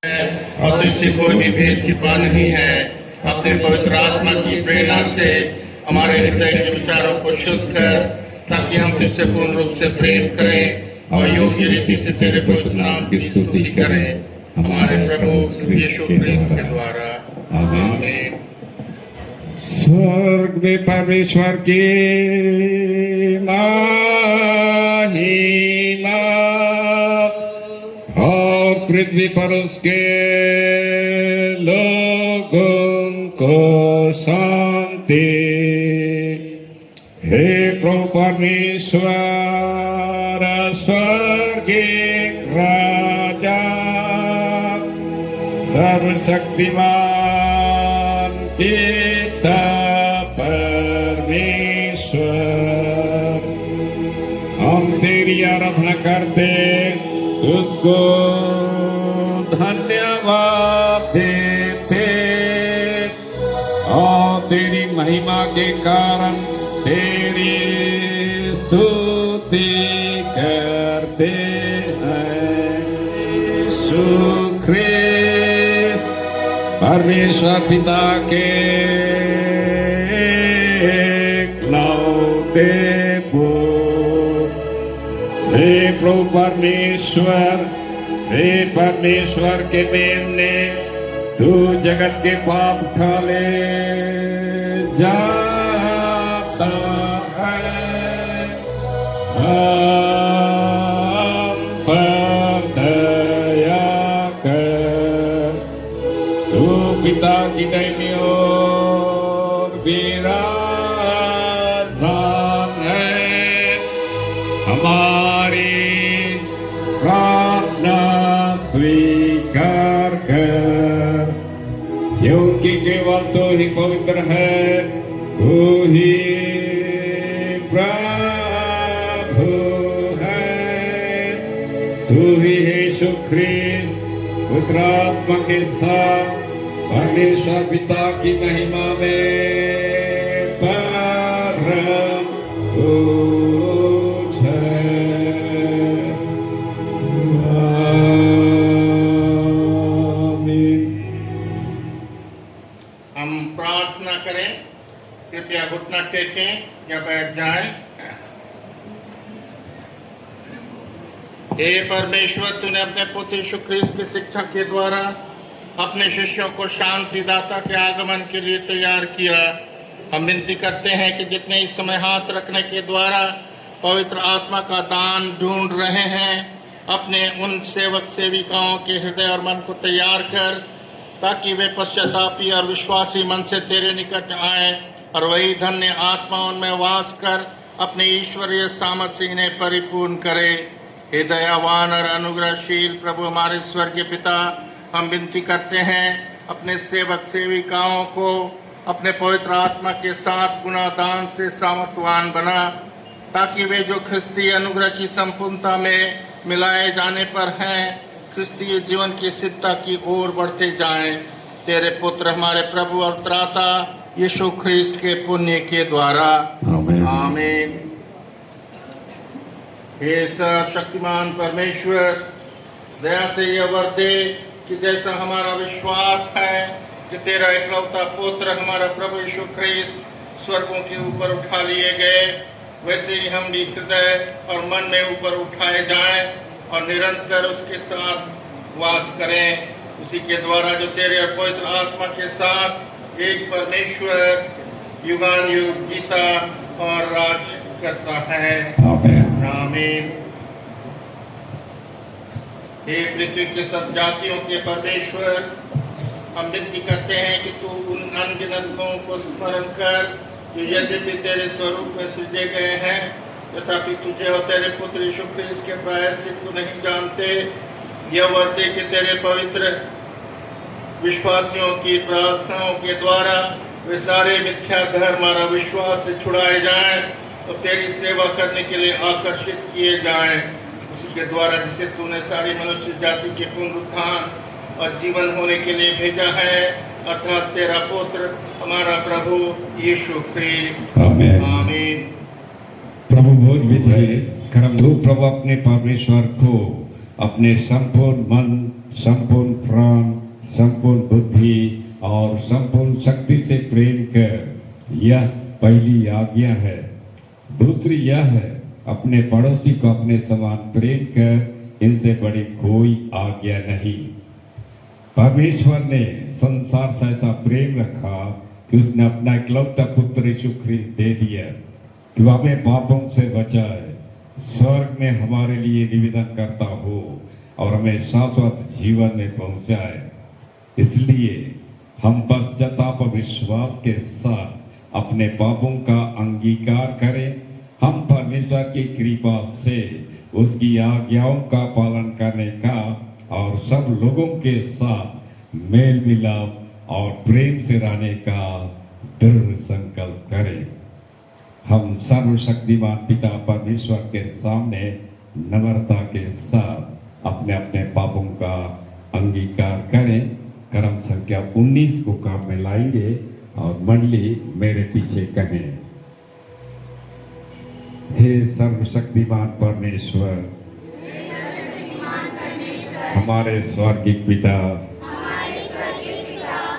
और तुझसे कोई भी भेद छिपा नहीं है। अपने पवित्र आत्मा की प्रेरणा से हमारे हृदय के विचारों को शुद्ध कर, ताकि हम तुझसे पूर्ण रूप से प्रेम करें और योग्य रीति से तेरे पवित्र नाम की स्तुति करें, हमारे प्रभु यीशु क्रिस्त के द्वारा। आमीन। स्वर्ग में परमेश्वर की महिमा और पृथ्वी पर उसके लोगों को शांति। हे प्रभु परमेश्वर स्वर्गीय राजा सर्वशक्तिमान पिता परमेश्वर, हम तेरी आराधना करते, उसको धन्यवाद देते और तेरी महिमा के कारण तेरी स्तुति करते हैं। यीशु ख्रिस्त परमेश्वर पिता के एकलौते पुत्र, हे प्रभु परमेश्वर, हे परमेश्वर के मेमने, तू जगत के पाप उठा ले जाता है। हम पर दया कर, तू पिता की दाहिनी ओर विराजमान है। हमारी प्रार्थना स्वीकार कर, क्योंकि केवल तो ही पवित्र है, तू ही प्रभु है। तू ही यीशु ख्रिस्त पुत्र आत्मा के साथ परमेश्वर पिता की महिमा में परम पूज है। हम प्रार्थना करें। कृपया घुटना टेकें या बैठ जाएं। हे परमेश्वर, तूने अपने पुत्र यीशु ख्रिस्त की शिक्षा के द्वारा अपने शिष्यों को शांतिदाता के आगमन के लिए तैयार किया। हम विनती करते हैं कि जितने इस समय हाथ रखने के द्वारा पवित्र आत्मा का दान ढूंढ रहे हैं, अपने उन सेवक सेविकाओं के हृदय और मन को तैयार कर, ताकि वे पश्चातापी और विश्वासी मन से तेरे निकट आए और वही धन्य आत्मा उनमें वास कर अपने ईश्वरीय सामर्थ से इन्हें परिपूर्ण करे। हे दयावान और अनुग्रहशील प्रभु हमारे स्वर्गीय पिता, हम विनती करते हैं, अपने सेवक सेविकाओं को अपने पवित्र आत्मा के साथ गुणादान से सामर्थवान बना, ताकि वे जो ख्रिस्तीय अनुग्रह की संपूर्णता में मिलाए जाने पर हैं, ख्रिस्तीय जीवन की सिद्धता की ओर बढ़ते जाएं। तेरे पुत्र हमारे प्रभु और त्राता यीशु ख्रिस्त के पुण्य के द्वारा। आमीन। हे सर्वशक्तिमान परमेश्वर, दया से यह वर दे कि जैसा हमारा विश्वास है कि तेरा इकलौता पुत्र हमारा प्रभु यीशु ख्रिस्त स्वर्गों के ऊपर उठा लिए गए, वैसे ही हम भी हृदय और मन में ऊपर उठाए जाएं और निरंतर उसके साथ वास करें। उसी के द्वारा जो तेरे पवित्र आत्मा के साथ एक परमेश्वर युगान युग जीता और राज करता है। आमीन। हे पृथ्वी के सब जातियों के परमेश्वर, हम विनती करते हैं कि तू उन अनगिनतों को स्मरण कर जो यद्यपि तेरे स्वरूप में सृजे गए हैं, तथापि तुझे और तेरे पुत्र यीशु ख्रिस्त के प्रायश्चित को नहीं जानते। यह वर दे कि तेरे पवित्र विश्वासियों की प्रार्थनाओं के द्वारा वे सारे मिथ्या धर्म और अविश्वास से छुड़ाए जाएं और तेरी सेवा करने के लिए आकर्षित किए जाएं। उसी के द्वारा जिसे तूने सारी मनुष्य जाति के पुनरुत्थान और जीवन होने के लिए भेजा है, अर्थात तेरा पुत्र हमारा प्रभु यीशु ख्रिस्त। आमीन। प्रभु भोज विधि कर्म धूप प्रभु अपने परमेश्वर को अपने संपूर्ण मन, संपूर्ण प्राण यह पहली आज्ञा है। दूसरी यह है, अपने पड़ोसी को अपने समान प्रेम कर, इनसे बड़ी कोई आज्ञा नहीं। परमेश्वर ने संसार से ऐसा प्रेम रखा कि उसने अपना इकलौता पुत्र यीशु ख्रिस्त दे दिया कि वह हमें पापों से बचाए, स्वर्ग में हमारे लिए निवेदन करता हो और हमें शाश्वत जीवन में पहुंचाए। इसलिए हम पश्चाताप विश्वास के साथ अपने पापों का अंगीकार करें। हम परमेश्वर की कृपा से उसकी आज्ञाओं का पालन करने का और सब लोगों के साथ मेल मिलाप और प्रेम से रहने का दृढ़ संकल्प करें। हम सर्वशक्तिमान पिता परमेश्वर के सामने नम्रता के साथ अपने अपने पापों का अंगीकार करें। कर्म संख्या 19 को काम में लाएंगे और मंडली मेरे पीछे कहें। हे सर्वशक्तिमान परमेश्वर, हमारे स्वर्गीय पिता,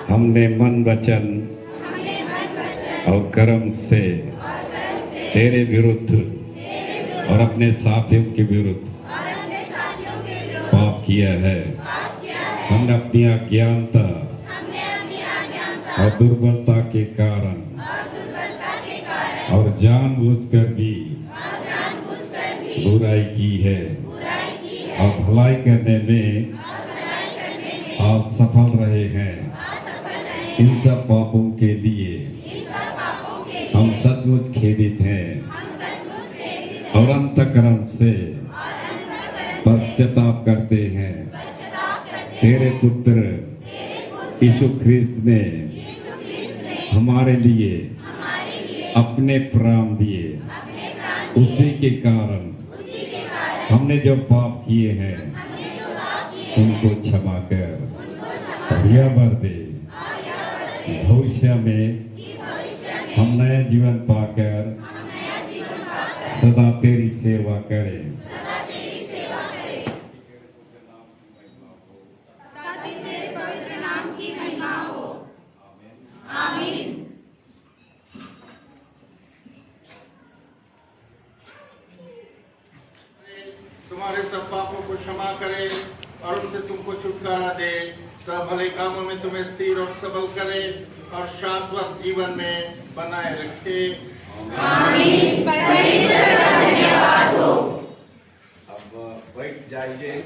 हमने मन वचन और कर्म से तेरे विरुद्ध और अपने साथियों के विरुद्ध पाप किया है। हमने अपनी अज्ञानता और दुर्बलता के कारण और जानबूझकर भी बुराई की है और भलाई करने में असफल रहे हैं। इन सब पापों के लिए हम सचमुच खेदित हैं और अंतःकरण से पश्चाताप करते हैं। तेरे पुत्र यीशु ख्रिस्त ने हमारे लिए अपने प्राण दिए। उसी के कारण हमने जो पाप किए हैं उनको क्षमा कर और यह वर दे भविष्य में हम नया जीवन पाकर सदा तेरी सेवा करें। तुम्हारे सब पापों को क्षमा करे और उनसे तुमको छुटकारा दे, सब भले कामों में तुम्हें स्थिर और सबल करे और शाश्वत जीवन में बनाए रखे। आमीन। परमेश्वर का धन्यवाद हो। अब बैठ जाइए।